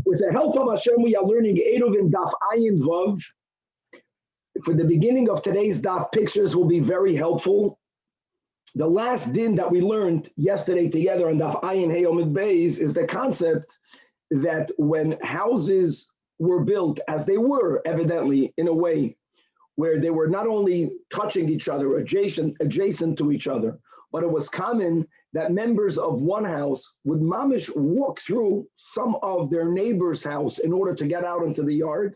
With the help of Hashem, we are learning ERUVIN Daf Ayin Vav. For the beginning of today's Daf, pictures will be very helpful. The last din that we learned yesterday together on Daf Ayin Heyomid Beis is the concept that when houses were built, as they were evidently in a way where they were not only touching each other, adjacent to each other, but it was common that members of one house would mamish walk through some of their neighbor's house in order to get out into the yard,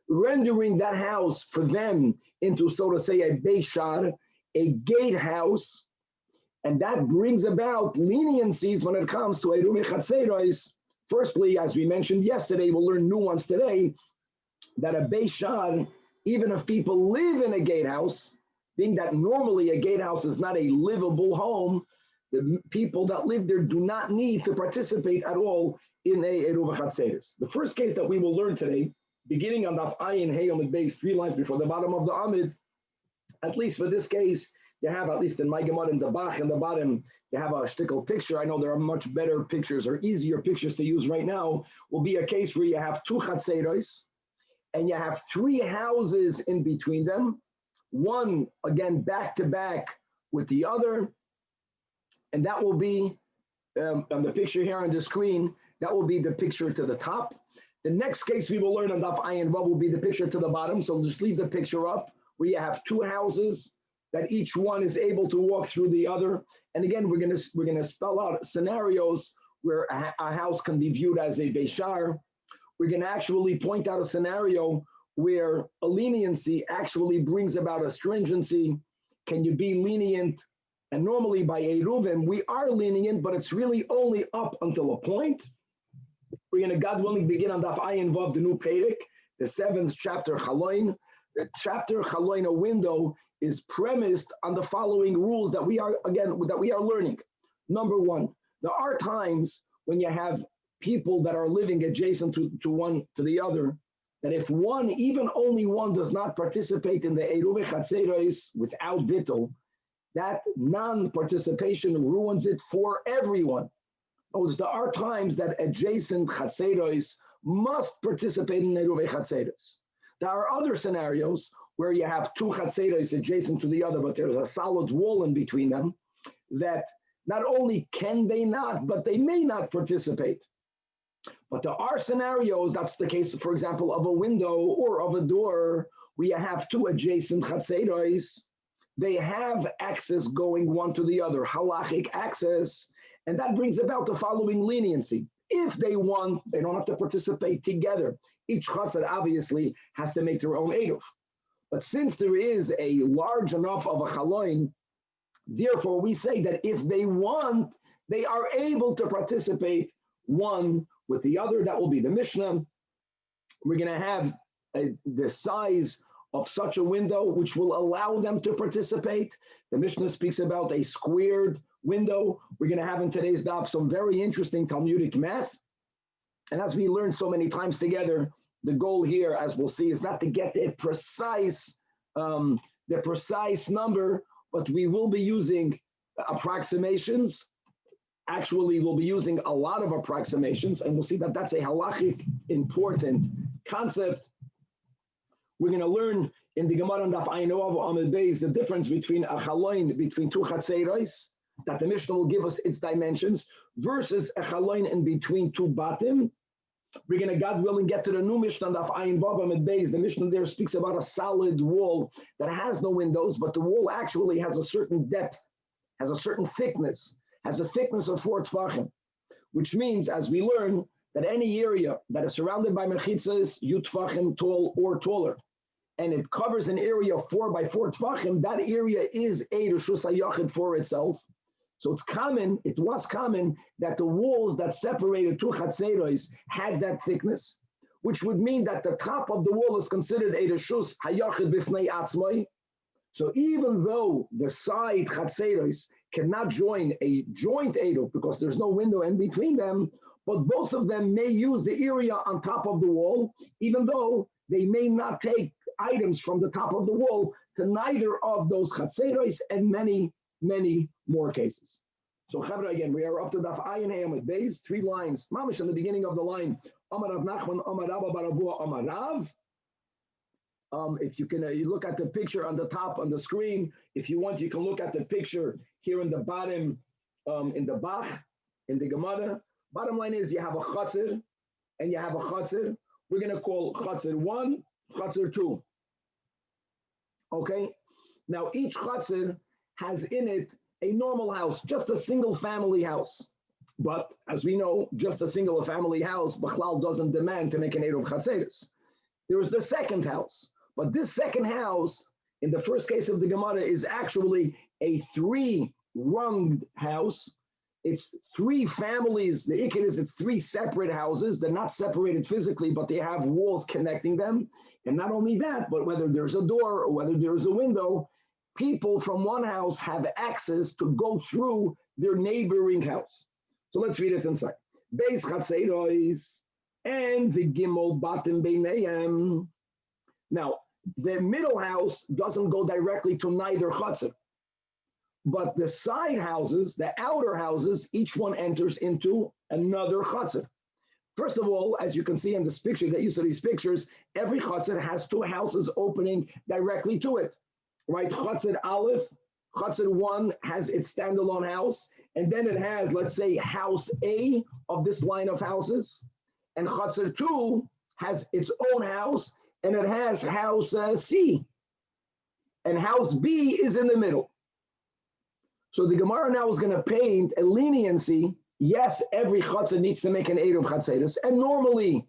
rendering that house for them into, so to say, a beishar, a gatehouse, and that brings about leniencies when it comes to eruvin chatzeros. Firstly, as we mentioned yesterday, we'll learn nuance today, that a beishar, even if people live in a gatehouse, being that normally a gatehouse is not a livable home, the people that live there do not need to participate at all in a eruvin chatzeros. The first case that we will learn today, beginning on Daf Ayin Heyomid Beis, 3 lines before the bottom of the Amid, at least for this case, you have, at least in my Gemara in the Bach in the bottom, you have a shtickle picture. I know there are much better pictures or easier pictures to use right now. Will be a case where you have 2 chatzeros and you have 3 houses in between them. One, again, back to back with the other. And that will be, on the picture here on the screen, that will be the picture to the top. The next case we will learn on Daf Ayin Vav will be the picture to the bottom. So just leave the picture up where you have 2 houses that each one is able to walk through the other. And again, we're gonna spell out scenarios where a house can be viewed as a beishar. We're gonna actually point out a scenario where a leniency actually brings about a stringency. Can you be lenient? And normally by ERUVIN, we are lenient, but it's really only up until a point. We're going to, God willing, begin on Daf Ayin Vav, the new Perik, the 7th chapter, Chaloin. The chapter Chaloin, a window, is premised on the following rules that we are learning. Number 1, there are times when you have people that are living adjacent to the other, that if one, even only one, does not participate in the eruvin chatzeros without bittul, that non-participation ruins it for everyone. Notice there are times that adjacent chatzeros must participate in eruvin chatzeros. There are other scenarios where you have 2 chatzeros adjacent to the other, but there's a solid wall in between them, that not only can they not, but they may not participate. But there are scenarios, that's the case, for example, of a window or of a door, where you have 2 adjacent chatzeros. They have access going one to the other, halachic access, and that brings about the following leniency. If they want, they don't have to participate together. Each chatzar obviously has to make their own eruv. But since there is a large enough of a chaloin, therefore we say that if they want, they are able to participate one with the other. That will be the Mishnah. We're going to have the size of such a window which will allow them to participate. The Mishnah speaks about a squared window. We're going to have in today's daf some very interesting Talmudic math. And as we learned so many times together, the goal here, as we'll see, is not to get the precise number, but we will be using approximations. Actually, we'll be using a lot of approximations, and we'll see that that's a halachic important concept. We're going to learn in the Gemara on Daf Ayin Vav Amud Beis the difference between a chaloin, between 2 chatzeros, that the Mishnah will give us its dimensions, versus a chaloin in between 2 batim. We're going to, God willing, get to the new Mishnah on Daf Ayin Vav Amud Beis. The Mishnah there speaks about a solid wall that has no windows, but the wall actually has a certain depth, has a certain thickness, has a thickness of 4 tefachim, which means, as we learn, that any area that is surrounded by mechitzas, 8 tefachim tall or taller, and it covers an area of 4 by 4 tefachim, that area is a reshus hayachid for itself. So it was common that the walls that separated two chatzeros had that thickness, which would mean that the top of the wall is considered a reshus hayachid b'fnei atzmai. So even though the side chatzeros cannot join a joint eruv because there's no window in between them, but both of them may use the area on top of the wall, even though they may not take items from the top of the wall to neither of those chatzeros, and many, many more cases. So Chavra, again, we are up to Daf Ayin Hamid Beis, 3 lines. Mamish in the beginning of the line, Amar Rav Nachman, Amar Rabba Baravua, Amar Rav. If you can you look at the picture on the top on the screen. If you want, you can look at the picture here in the bottom, in the Bach, in the Gemara. Bottom line is you have a Chatzir and you have a Chatzir. We're going to call Chatzir 1, Chatzir 2. Okay? Now each Chatzir has in it a normal house, just a single family house. But as we know, just a single family house, Bechlal doesn't demand to make an Eruv Chatzeros. There is the second house. But this second house, in the first case of the Gemara, is actually a 3-runged house. It's 3 families. The Ikid is it's 3 separate houses. They're not separated physically, but they have walls connecting them. And not only that, but whether there's a door or whether there's a window, people from one house have access to go through their neighboring house. So let's read it inside. Beis Chatzeros and the Gimel Batim Beinayim. Now, the middle house doesn't go directly to neither Chatzir, but the side houses, the outer houses, each one enters into another Chatzir. First of all, as you can see in this picture, get used to these pictures, every Chatzir has 2 houses opening directly to it, right? Chatzir Aleph, Chatzir 1 has its standalone house, and then it has, let's say, house A of this line of houses, and Chatzir 2 has its own house, and it has house C, and house B is in the middle. So the Gemara now is going to paint a leniency. Yes, every chatzah needs to make an Eruv Chatzeros, and normally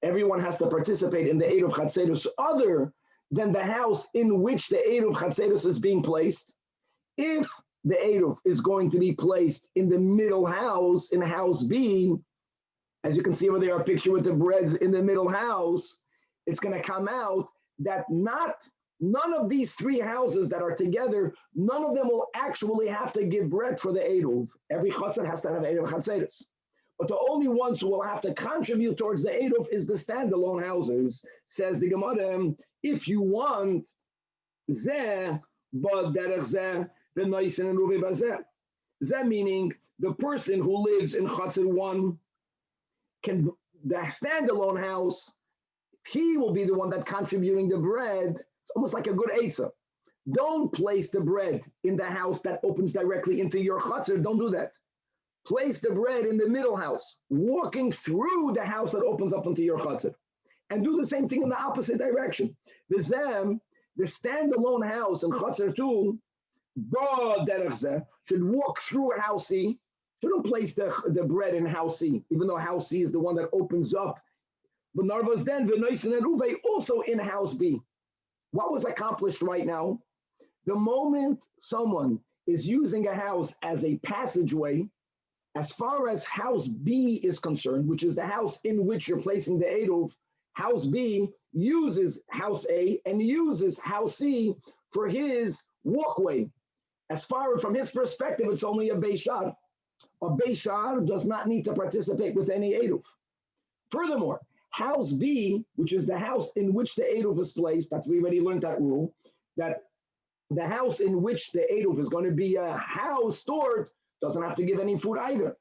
everyone has to participate in the Eruv Chatzeros other than the house in which the Eruv Chatzeros is being placed. If the Eruv is going to be placed in the middle house, in house B, as you can see over there, a picture with the breads in the middle house, it's going to come out that none of these 3 houses that are together, none of them will actually have to give bread for the Eruv. Every chatzar has to have Eruv Chatzeros. But the only ones who will have to contribute towards the Eruv is the standalone houses, says the Gemara. If you want zeh, but derech zeh, the noisen and ruvi bazeh. Zeh meaning the person who lives in chatzar 1 can, the standalone house, he will be the one that contributing the bread. It's almost like a good eitzah. Don't place the bread in the house that opens directly into your chatzar. Don't do that. Place the bread in the middle house, walking through the house that opens up into your chatzar. And do the same thing in the opposite direction. The standalone house in chatzar 2, should walk through house C. Shouldn't place the bread in house C, even though house C is the one that opens up. But Narvas then v'noisen and Ruve also in house B. What was accomplished right now? The moment someone is using a house as a passageway, as far as house B is concerned, which is the house in which you're placing the Eruv, house B uses house A and uses house C for his walkway. As far as from his perspective, it's only a Beishar. A Beishar does not need to participate with any Eruv. Furthermore, house B, which is the house in which the Eruv is placed, that we already learned that rule, that the house in which the Eruv is going to be a house stored doesn't have to give any food either.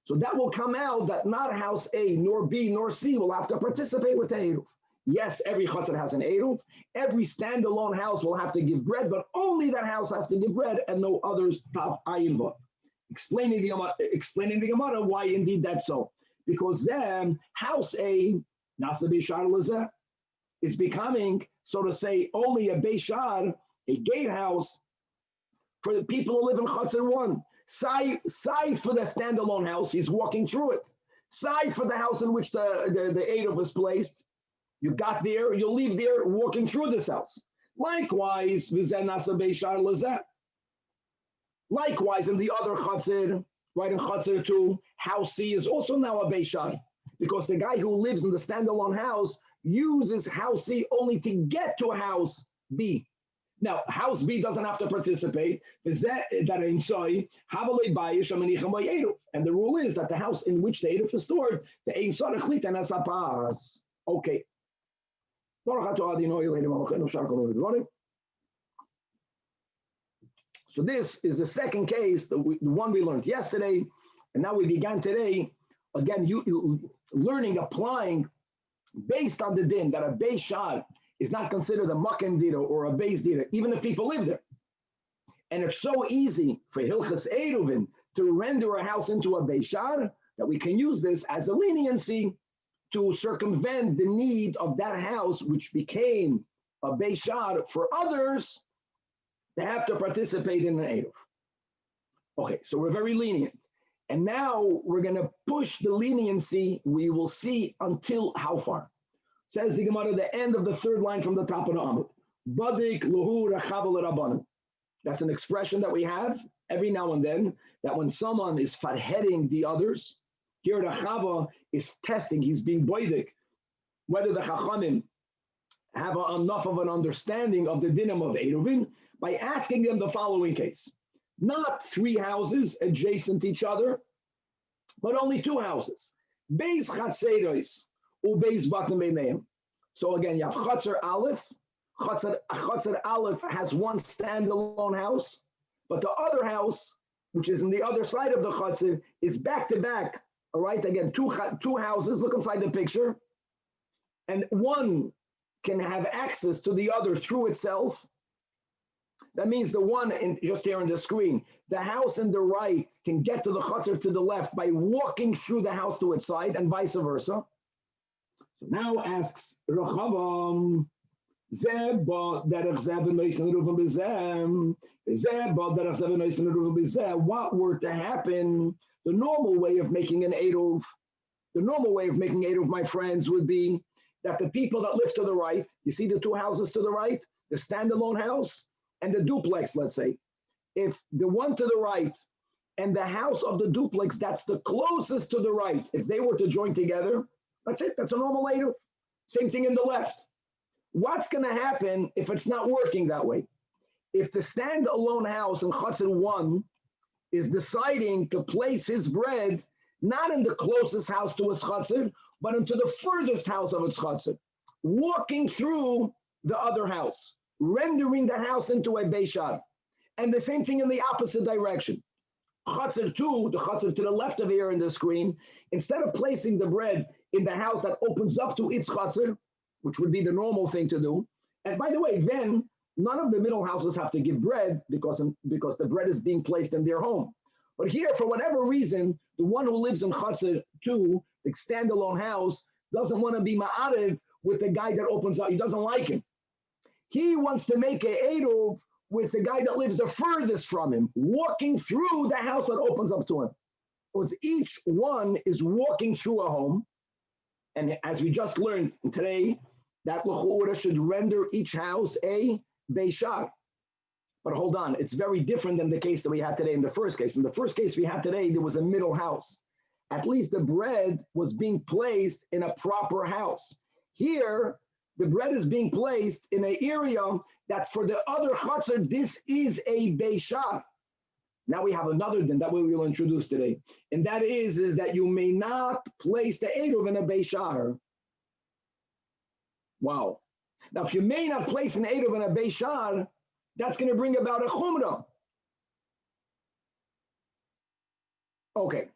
So that will come out that not house A, nor B, nor C will have to participate with the Eruv. Yes, every chatzar has an Eruv. Every standalone house will have to give bread, but only that house has to give bread and no others. Top ayin vav. Explaining the Gemara why indeed that's so. Because then house A, Nasa Beishar Lazeh, is becoming, so to say, only a Beishar, a gatehouse for the people who live in Chatzar 1. Side for the standalone house, he's walking through it. Side for the house in which the Eruv was placed, You got there, you'll leave there walking through this house. Likewise, likewise, in the other chatzir, right in chatzir 2, house C is also now a Beishar, because the guy who lives in the standalone house uses house C only to get to house B. Now, house B doesn't have to participate. And the rule is that the house in which the Eruv is stored, the Ein Sarach Litan as a pass. Okay. So this is the second case, the one we learned yesterday, and now we began today. Again, you learning, applying, based on the din that a Beis Shar is not considered a Makom Dira or a Beis Dira, even if people live there. And it's so easy for Hilchas Eruvin to render a house into a Beis Shar that we can use this as a leniency to circumvent the need of that house, which became a Beis Shar for others, to have to participate in an Eruv. Okay, so we're very lenient. And now we're going to push the leniency, we will see until how far. Says the Gemara, the end of the third line from the top of the Amud. Badik luhu rachava l'rabbanan. That's an expression that we have every now and then, that when someone is farheading the others, here rachava is testing, he's being boidik, whether the chachamim have enough of an understanding of the dinim of Eruvin by asking them the following case. Not 3 houses adjacent to each other, but only 2 houses. Beis chatzeros ubeis batim beineim. So again, you have Chatzer Aleph. Chatzer Aleph has one standalone house, but the other house, which is on the other side of the Chatzer, is back to back. All right, again, two houses. Look inside the picture, and one can have access to the other through itself. That means the one just here on the screen, the house in the right can get to the Chatzer to the left by walking through the house to its side, and vice versa. So now asks Rechavam, what were to happen? The normal way of making an Eruv, my friends, would be that the people that live to the right, you see the 2 houses to the right, the standalone house and the duplex, let's say. If the one to the right and the house of the duplex that's the closest to the right, if they were to join together, that's it, that's a normal Eruv. Same thing in the left. What's going to happen if it's not working that way? If the standalone house in Chatzer 1 is deciding to place his bread not in the closest house to his Chatzer, but into the furthest house of its Chatzer, walking through the other house, rendering the house into a Beis Shar. And the same thing in the opposite direction. Chatzer 2, the Chatzer to the left of here in the screen, instead of placing the bread in the house that opens up to its Chatzer, which would be the normal thing to do. And by the way, then none of the middle houses have to give bread because the bread is being placed in their home. But here, for whatever reason, the one who lives in Chatzer 2, the standalone house, doesn't want to be ma'arev with the guy that opens up. He doesn't like him. He wants to make an Eruv with the guy that lives the furthest from him, walking through the house that opens up to him. So it's each one is walking through a home. And as we just learned today, that l'chu'ura should render each house a Beis Shar. But hold on, it's very different than the case that we had today in the first case. In the first case we had today, there was a middle house. At least the bread was being placed in a proper house. Here, the bread is being placed in an area that for the other Chatzer, this is a Beis Shar. Now we have another din that we will introduce today. And that is that you may not place the Eruv in a Beis Shar. Wow. Now, if you may not place an Eruv in a Beis Shar, that's going to bring about a Chumrah. Okay.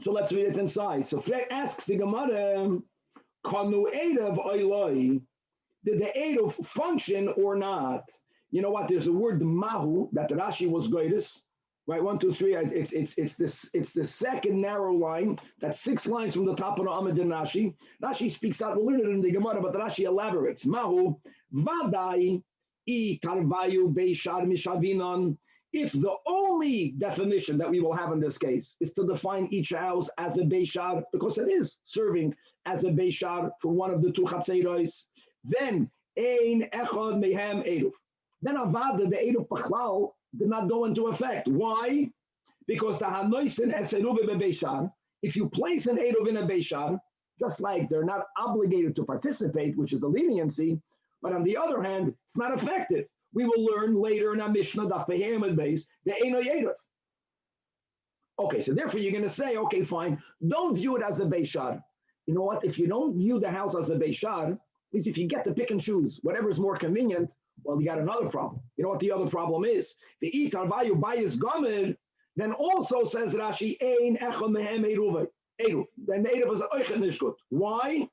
So let's read it inside. So Frek asks the Gemara, Kanu Eruv oiloi, did the Eruv function or not? You know what? There's a word mahu that Rashi was greatest, right? 1, 2, 3. It's the second narrow line. That's 6 lines from the top of the Amud in Rashi. Rashi speaks out. We'll learn it in the Gemara, but Rashi elaborates. Mahu vadai I karvayu beishar mishavinon. if the only definition that we will have in this case is to define each house as a Beishar, because it is serving as a Beishar for one of the two Chatzeiros, then Ein Echad Mehem Eruv. Then Avada, the Eruv Pachlal, did not go into effect. Why? Because the Hanoisen es Eruv Beishar, if you place an Eruv in a Beishar, just like they're not obligated to participate, which is a leniency, but on the other hand, it's not effective. We will learn later in our Mishnah, Daf Pehamid base, the Eino Yeruv. Okay, so therefore you're going to say, okay, fine, don't view it as a Beishar. You know what? If you don't view the house as a Beishar, means if you get to pick and choose whatever is more convenient, well, you got another problem. You know what the other problem is? The Itar Vayu Bayis Gomer, then also says Rashi, Ein Echad Mehem Eruv. Then the Eruv is Oichet Nishkut. Why?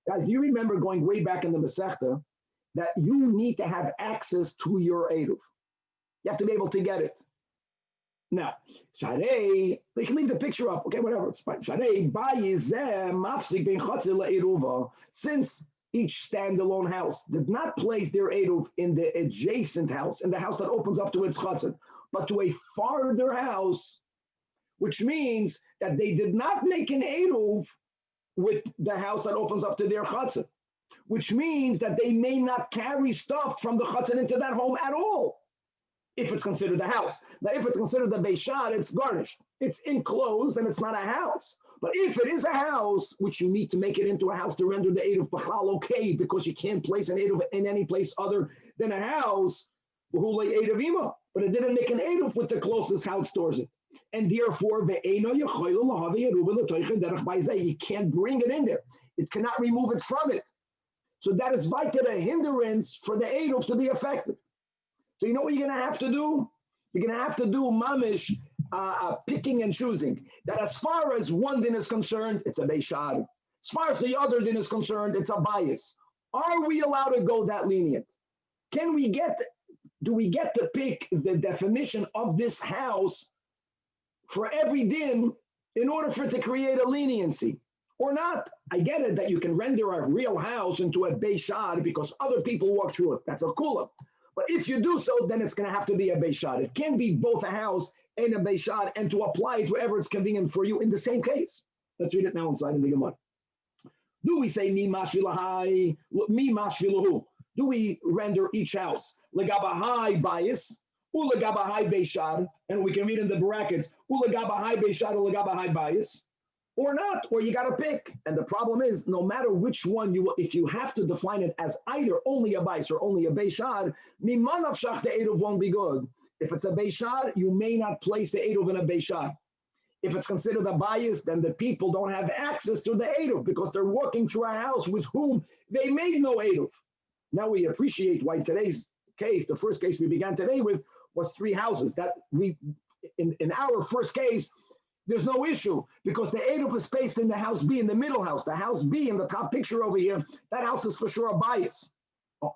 Guys, do you remember going way back in the Masechta that you need to have access to your Eruv? You have to be able to get it. Now, Sharei, they can leave the picture up. Okay, whatever, it's fine. Sharei, Bayizeh, Mafsik Ben Chatzir LeEruva, since each standalone house did not place their Eruv in the adjacent house, in the house that opens up to its Chatzir, but to a farther house, which means that they did not make an Eruv with the house that opens up to their Chatzir, which means that they may not carry stuff from the Chatzir into that home at all, if it's considered a house. Now, if it's considered a Beishar, it's garnished. It's enclosed and it's not a house. But if it is a house, which you need to make it into a house to render the Eruv B'chal okay, because you can't place an Eruv in any place other than a house, but it didn't make an Eruv with the closest house stores it. And therefore, you can't bring it in there. It cannot remove it from it. So that is vital a hindrance for the Eruv to be effective. So you know what you're going to have to do? You're going to have to do mamish, picking and choosing. That as far as one din is concerned, it's a Beishar. As far as the other din is concerned, it's a bias. Are we allowed to go that lenient? Do we get to pick the definition of this house for every din in order for it to create a leniency? Or not? I get it that you can render a real house into a Beishar because other people walk through it. That's a kula. But if you do so, then it's going to have to be a Beishar. It can't be both a house and a Beishar, and to apply it wherever it's convenient for you in the same case. Let's read it now inside in the Gemara. Do we say mi mashvilahai, mi mashvilahu? Do we render each house legabahai bias, u legabahai Beishar, and we can read in the brackets u legabahai Beishar u legabahai bias, or not? Or you got to pick. And the problem is, no matter which one if you have to define it as either only a bias or only a Beishar, mimanav shach the Eruv won't be good. If it's a Beishar, you may not place the Eruv in a Beishar. If it's considered a bias, then the people don't have access to the Eruv because they're walking through a house with whom they made no Eruv. Now we appreciate why today's case, the first case we began today with, was 3 houses. That we, in our first case, there's no issue because the Eruv is placed in the house B, in the middle house. The house B in the top picture over here, that house is for sure a bias. Oh.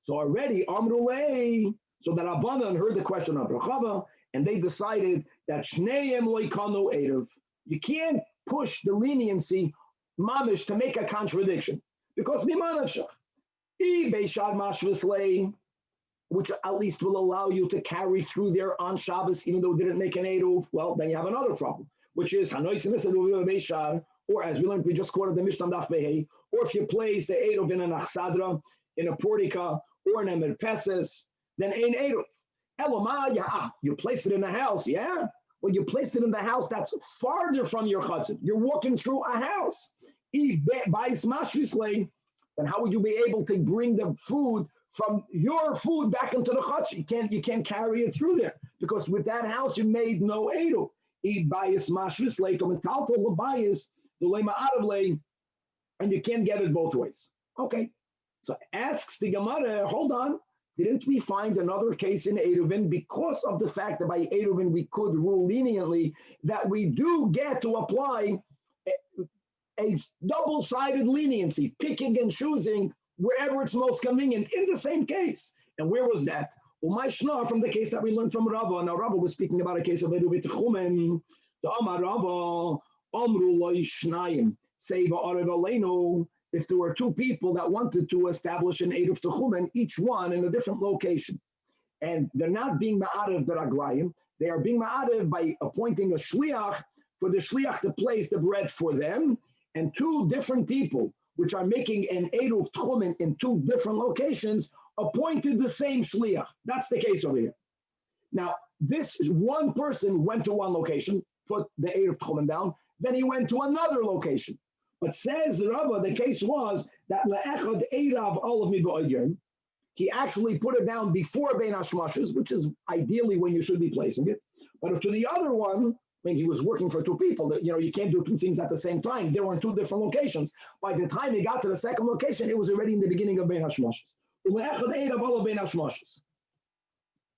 So already, Amrulay, so that Rabbanan heard the question of MERCAVA, and they decided that Shneim loikanu Eruv. You can't push the leniency, mamish, to make a contradiction. Because mimanashach, Beishar mashvislei, which at least will allow you to carry through there on Shabbos, even though it didn't make an Eruv, well, then you have another problem, which is Hanoisin Beishar, or as we learned, we just quoted the Mishnah Daf Behei, or if you place the Eruv in an Achsadra, in a Portica, or in a Merpeses, then ein Eruv. Eloma, you placed it in the house, yeah? Well, you placed it in the house that's farther from your chutzit. You're walking through a house. Then how would you be able to bring the food from your food back into the chutzit? You can't carry it through there because with that house you made no eruv. And you can't get it both ways. Okay, so asks the Gemara, hold on, didn't we find another case in ERUVIN because of the fact that by ERUVIN we could rule leniently that we do get to apply a double-sided leniency, picking and choosing wherever it's most convenient in the same case. And where was that? Umayshna, from the case that we learned from Rava. Now Rava was speaking about a case of ERUVIN Techumen. The Amar Rava, Amru Loi Shnayim, Seva Arev Aleinu. If there were 2 people that wanted to establish an Eruv Techumen, each one in a different location, and they're not being ma'arev beraglayim. They are being ma'arev by appointing a shliach for the shliach to place the bread for them, and two different people, which are making an eruv tchumen in two different locations, appointed the same shliach. That's the case over here. Now, this one person went to one location, put the eruv tchumen down, then he went to another location. But says Rava, the case was that le'echad eirav olav mi'ba'adyim. He actually put it down before bein hashmashes, which is ideally when you should be placing it. But to the other one, I mean, he was working for two people. You can't do two things at the same time. They were in two different locations. By the time he got to the second location, it was already in the beginning of bein hashmashes.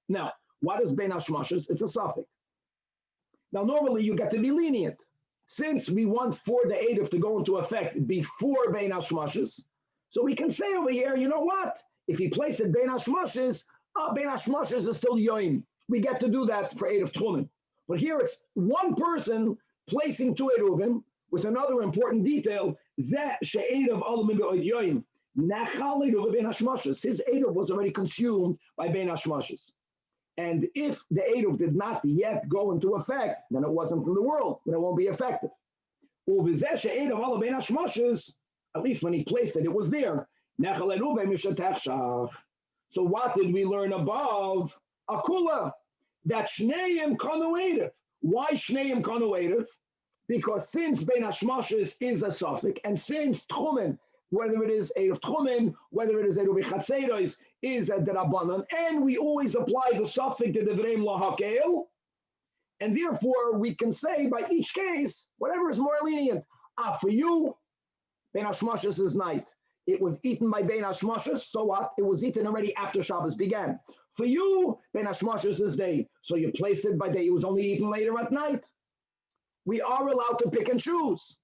Now, what is bein hashmashes? It's a suffix. Now, normally you get to be lenient. Since we want for the eruv to go into effect before bein hashmashes, so we can say over here, you know what? If he placed it bein hashmashes, bein hashmashes is still yoim. We get to do that for eruv tchumen. But here it's one person placing two eruvim with another important detail. His eruv was already consumed by bein hashmashes. And if the eruv did not yet go into effect, then it wasn't in the world, then it won't be effective. At least when he placed it, it was there. So what did we learn above? Akula, that shneim kanu eruv. Why shneim kanu eruv? Because since bein hashmashes is a suffix, and since tchumen, whether it is eruv tchumen, whether it is eruv chatzeros, is a derabanan, and we always apply the suffix to the vrem lahakel, and therefore we can say by each case, whatever is more lenient. For you, bein hashmashes is night. It was eaten by bein hashmashes, so what? It was eaten already after Shabbos began. For you, bein hashmashes is day, so you place it by day. It was only eaten later at night. We are allowed to pick and choose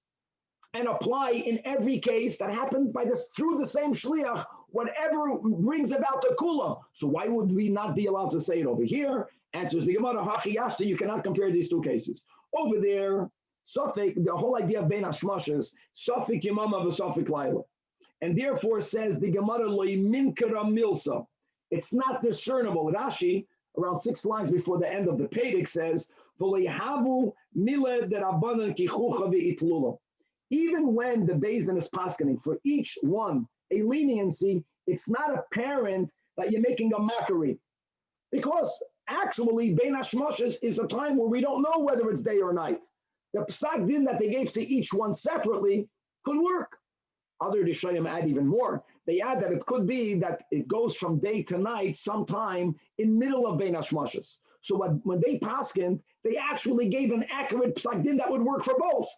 and apply in every case that happened by this through the same shliach, whatever brings about the kula. So why would we not be allowed to say it over here? Answers the Gemara, Hachiyashta, you cannot compare these two cases. Over there, suffix, the whole idea of bein hashmashes, suffix yamama v'suffix laila. And therefore says the Gemara lo yiminkara milsa. It's not discernible. Rashi, around 6 lines before the end of the Pedic, says, v'leihavu mile derabanan kichucha v'itlula. Even when the Beis Din is paskening for each one a leniency, it's not apparent that you're making a mockery. Because actually, bein hashmashes is a time where we don't know whether it's day or night. The psak din that they gave to each one separately could work. Other Rishonim add even more. They add that it could be that it goes from day to night sometime in middle of bein hashmashes. So when they paskened, they actually gave an accurate psak din that would work for both.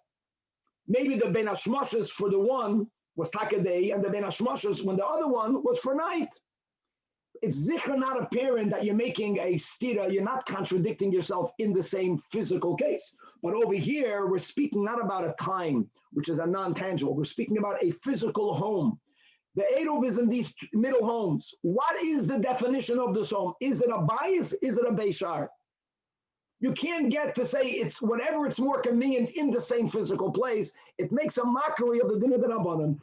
Maybe the bein hashmashes for the one was taka day, and the bein hashmashes when the other one was for night. It's zikr not apparent that you're making a stira, you're not contradicting yourself in the same physical case. But over here, we're speaking not about a time, which is a non-tangible. We're speaking about a physical home. The eruv is in these middle homes. What is the definition of this home? Is it a bias? Is it a beishar? You can't get to say it's whatever it's more convenient in the same physical place. It makes a mockery of the din of the rabbanon.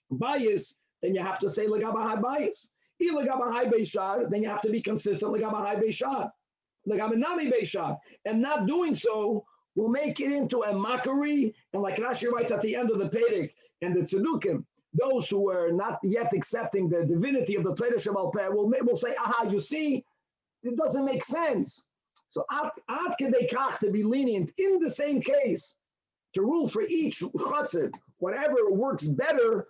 Bias, then you have to say legabahai bias. Legabahai beishar, then you have to be consistent legabahai beishar. Legabenami beishar. And not doing so will make it into a mockery. And like Rashi writes at the end of the Pedic, and the Tzedukim, those who are not yet accepting the divinity of the Torah Shebal Peh will say, aha, you see, it doesn't make sense. So ad kedei kach, to be lenient in the same case, to rule for each chatzir, whatever works better.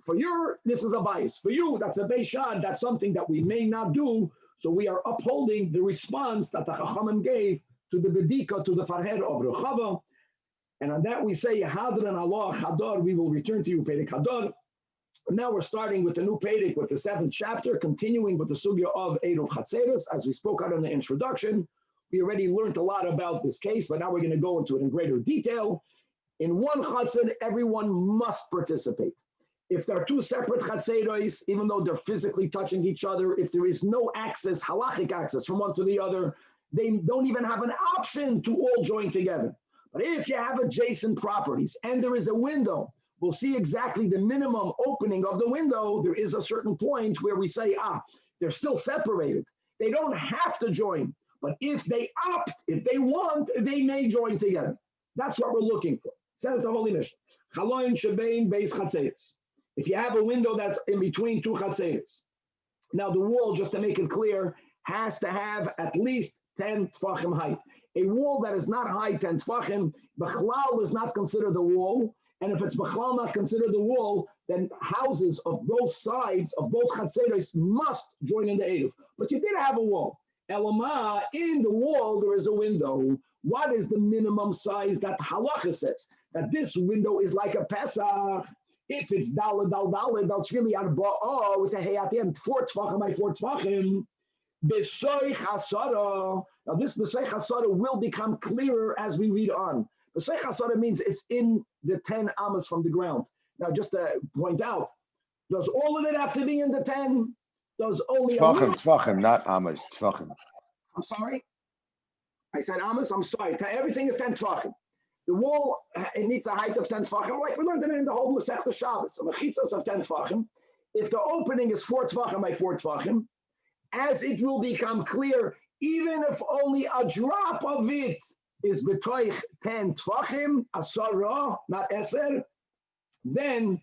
For you, this is a bias. For you, that's a beishad. That's something that we may not do. So we are upholding the response that the Chachamim gave to the Bedika, to the Farher of Rechava. And on that we say, Hadran Allah Hadar, we will return to you, Pedic Hadar. Now we're starting with the new Pedic, with the 7th chapter, continuing with the Sugya of Eruv Chatzeros. As we spoke out in the introduction, we already learned a lot about this case, but now we're going to go into it in greater detail. In one Chatzed, everyone must participate. If there are two separate chatzeros, even though they're physically touching each other, if there is no access, halachic access from one to the other, they don't even have an option to all join together. But if you have adjacent properties and there is a window we'll see exactly the minimum opening of the window. There is a certain point where we say, they're still separated. They don't have to join, but if they opt, if they want, they may join together. That's what we're looking for. Says the Holy Mishnah. If you have a window that's in between two chatzeres, now the wall, just to make it clear, has to have at least 10 tfachim height. A wall that is not high 10 tfachim, b'chlal is not considered a wall, and if it's b'chlal not considered a wall, then houses of both sides of both chatzeres must join in the eruv. But you did have a wall. Elama, in the wall there is a window. What is the minimum size that halacha says? That this window is like a Pesach. If it's daled, that's really arba'ah with a hey at the end, 4 tfachim by 4 tfachim. B'soich hasara. Now this b'soich hasara will become clearer as we read on. B'soich hasara means it's in the 10 amas from the ground. Now just to point out, does all of it have to be in the 10? Does only tfachim, not amas, tfachim. I'm sorry? I said amas, I'm sorry. Everything is 10 tfachim. The wall, it needs a height of 10 tfachim, like we learned it in the whole Masechta Shabbos. A mechitzos of 10 tfachim. If the opening is 4 tfachim by 4 tfachim, as it will become clear, even if only a drop of it is betoich 10 tfachim, asara, not eser, then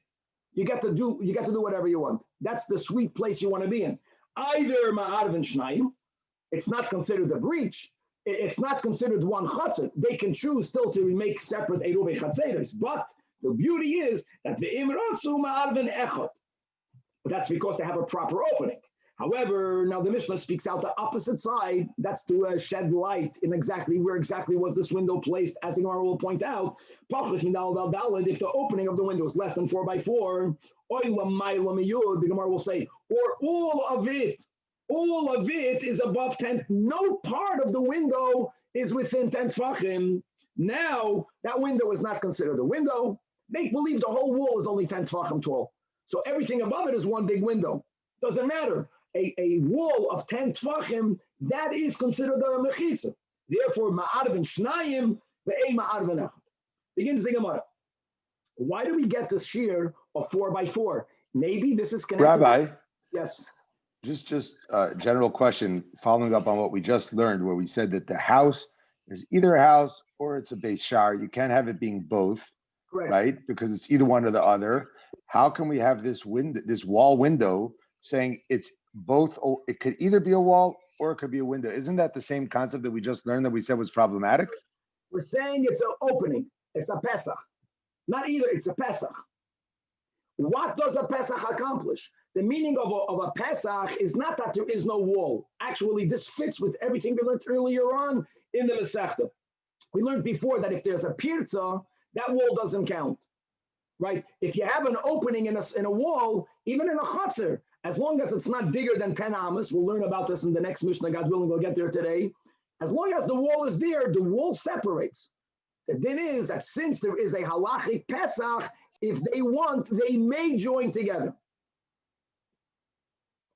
you get to do whatever you want. That's the sweet place you want to be in. Either ma'arvin shnayim, it's not considered a breach. It's not considered one chatzet. They can choose still to make separate eruv chatzeres. But the beauty is that the imratzu ma'arvin echot. That's because they have a proper opening. However, now the Mishnah speaks out the opposite side. That's to shed light in exactly where was this window placed, as the Gemara will point out. If the opening of the window is less than 4 by 4, the Gemara will say, or all of it is above 10. No part of the window is within 10 tfachim. Now, that window is not considered a window. Make believe the whole wall is only 10 tfachim tall. So everything above it is one big window. Doesn't matter. A wall of 10 tfachim, that is considered a mechitza. Therefore, ma'arvin shnayim, ve'ei ma'arvin echad. Begins the Gemara. Why do we get this shiur of 4 by 4? Maybe this is connected. Rabbi? Yes. Just a general question, following up on what we just learned, where we said that the house is either a house or it's a base shiur. You can't have it being both, correct, right? Because it's either one or the other. How can we have this wall window saying it's both? It could either be a wall or it could be a window. Isn't that the same concept that we just learned that we said was problematic? We're saying it's an opening. It's a Pesach. Not either. It's a Pesach. What does a Pesach accomplish? The meaning of a Pesach is not that there is no wall. Actually, this fits with everything we learned earlier on in the Masechta. We learned before that if there's a pirza, that wall doesn't count, right? If you have an opening in a wall, even in a chutzner, as long as it's not bigger than 10 amas, we'll learn about this in the next Mishnah, God willing, we'll get there today. As long as the wall is there, the wall separates. The din is that since there is a halachic Pesach, if they want, they may join together.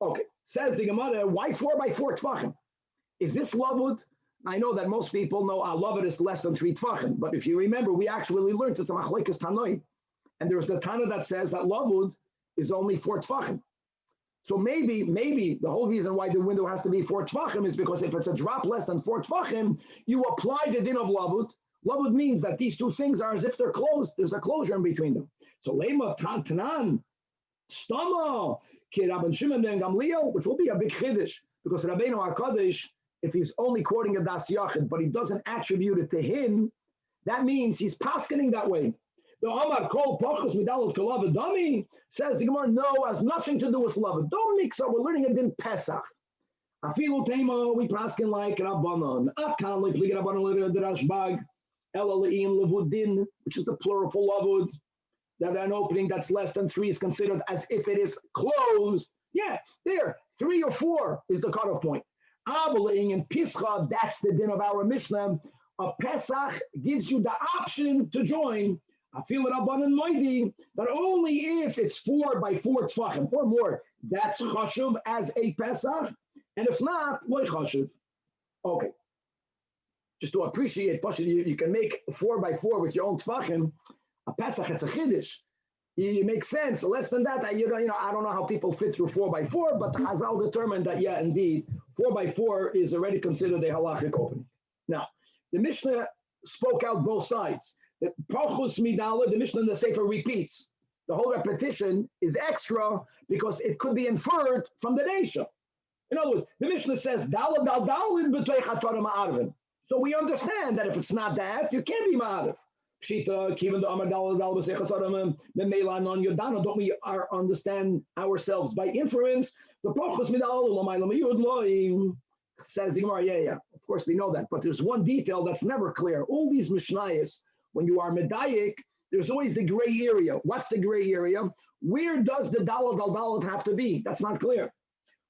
Okay, says the Gemara, why 4 by 4 tfachim? Is this lavud? I know that most people know lavud is less than 3 tfachim, but if you remember, we actually learned it's a machlekes tanoi, and there's the Tana that says that lavud is only 4 tfachim. So maybe the whole reason why the window has to be 4 tfachim is because if it's a drop less than 4 tfachim, you apply the din of lavud. Lavud means that these two things are as if they're closed. There's a closure in between them. So lema tanan stama ki Rabban Shimon ben Gamliel, which will be a big chiddush because Rabbeinu HaKadosh, if he's only quoting a das yachid, but he doesn't attribute it to him, that means he's paskening that way. The Amar Kol Pachos Midalot Kolav Dami says the Gemara, no, has nothing to do with love. Don't mix up. We're learning it in Pesach. Afilu Tema, we pasken like Rabbanon. Atkan like Plig Rabbanon the Rashbag. Elalein Levudin, which is the plural for lavud, that an opening that's less than 3 is considered as if it is closed. Yeah, there, 3 or 4 is the cutoff point. Avalein and Pischa, that's the din of our Mishnah. A Pesach gives you the option to join. I feel it Rabbanan Moidi, that only if it's 4 by 4 tfachim or more, that's chashuv as a Pesach, and if not, loy chashuv. Okay. Just to appreciate, you can make 4 by 4 with your own tfachim. A Pesach, it's a chiddush. It makes sense. Less than that, I don't know how people fit through 4x4, but the Chazal determined that, yeah, indeed, 4x4 is already considered a halachic opening. Now, the Mishnah spoke out both sides. The Pachus Midala, the Mishnah in the Sefer repeats. The whole repetition is extra because it could be inferred from the Nesha. In other words, the Mishnah says, Dal Dal Dalin b'toich haTorah ma'arvin. So we understand that if it's not that, you can't be ma'arv. Pshita, Kivin the Amar Dal Dal b'seichasaram, Memela non Yodana. Don't we understand ourselves by inference? The Pachus Midala l'mayla miyud loim. Says the Gemara, yeah. Of course we know that, but there's one detail that's never clear. All these Mishnayos, when you are medayik, there's always the gray area. What's the gray area? Where does the dalad al dalad have to be? That's not clear.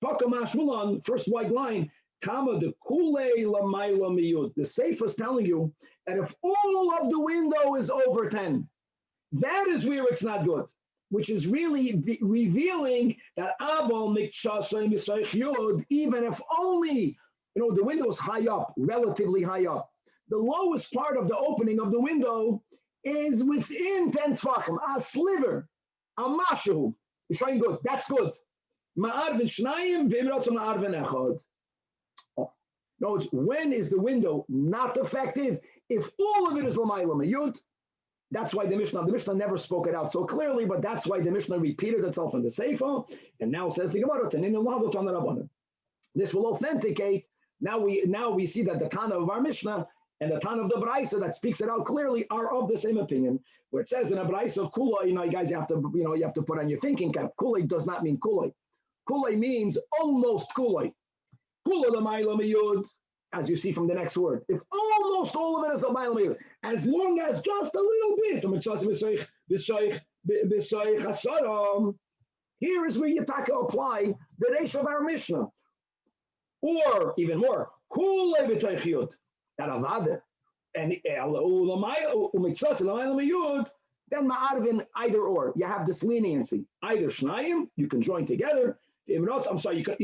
Pakamashmulan, first white line, Kama de Kule Lamayla Miyud. The Sefer is telling you that if all of the window is over 10, that is where it's not good, which is really revealing that Abel Mikshasay Misaych Yud, even if only the window is high up, relatively high up. The lowest part of the opening of the window is within 10 tfachim, a sliver, a mashu. It's showing good. That's good. Ma'arvin shnayim v'imrotzim ma'arvin echad. No, when is the window not effective? If all of it is l'mayla miyud, that's why the Mishnah never spoke it out so clearly, but that's why the Mishnah repeated itself in the Sefer, and now says the Gemara, this will authenticate. Now we see that the Tana of our Mishnah and the Tana of the Braisa that speaks it out clearly are of the same opinion. Where it says in a Braisa, Kula, you guys have to put on your thinking cap. Kula does not mean Kula. Kula means almost Kula. Kula l'mayla miyud, as you see from the next word. If almost all of it is a mayla miyud, as long as just a little bit, here is where you apply the reish of our Mishnah. Or even more, Kula b'toich yud. That avada and then ma'arvin either or. You have this leniency. Either shnayim, you can join together. You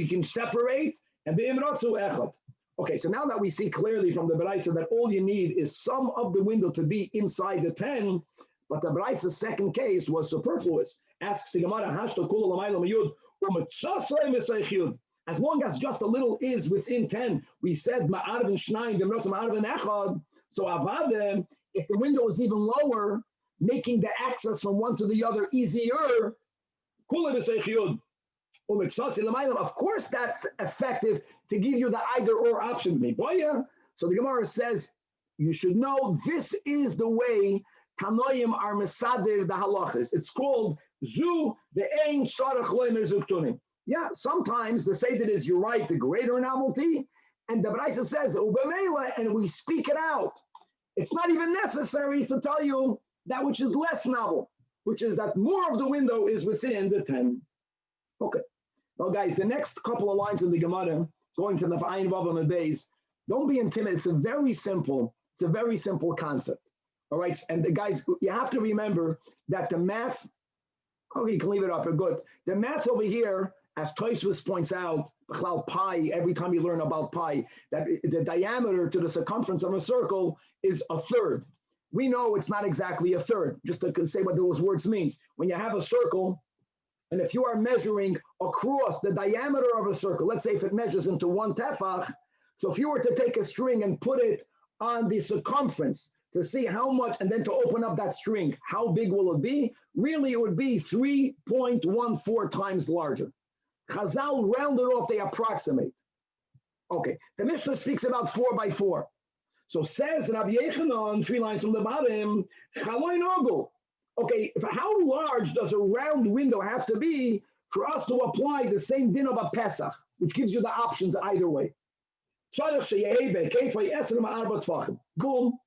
can separate, and the imrotzu echad. Okay, so now that we see clearly from the Beraisa that all you need is some of the window to be inside the 10, but the Beraisa's second case was superfluous. Asks the Gemara, Hashto kula l'mayla miyud u'mitzasay misaychiyud. As long as just a little is within 10, we said ma'arvin shnayim v'imrotzu ma'arvin echad. So avadem, if the window is even lower, making the access from one to the other easier, kula misaychiyud. Of course, that's effective to give you the either or option. So the Gemara says you should know this is the way Tanoim are mesader the halachas. It's called zu the ein sarach loimer zuktunim. Yeah, sometimes the Seder is you're right, the greater novelty, and the Braisa says ubemela, and we speak it out. It's not even necessary to tell you that which is less novel, which is that more of the window is within the 10. Okay. Well, guys, the next couple of lines in the Gemara, going to the Ayin Vav and Beis, don't be intimidated. It's a very simple concept. All right, and the guys, you have to remember that the math. Okay, you can leave it up. Good. The math over here, as Tosfos points out, pi. Every time you learn about pi, that the diameter to the circumference of a circle is a third. We know it's not exactly a third. Just to say what those words means. When you have a circle. And if you are measuring across the diameter of a circle, let's say if it measures into 1 tefach, so if you were to take a string and put it on the circumference to see how much, and then to open up that string, how big will it be? Really, it would be 3.14 times larger. Chazal rounded off, they approximate. Okay, the Mishnah speaks about 4x4. So says Rabbi Yechanan, 3 lines from the bottom, Chaloy Nogel. Okay, how large does a round window have to be for us to apply the same din of a Pesach, which gives you the options either way? Boom.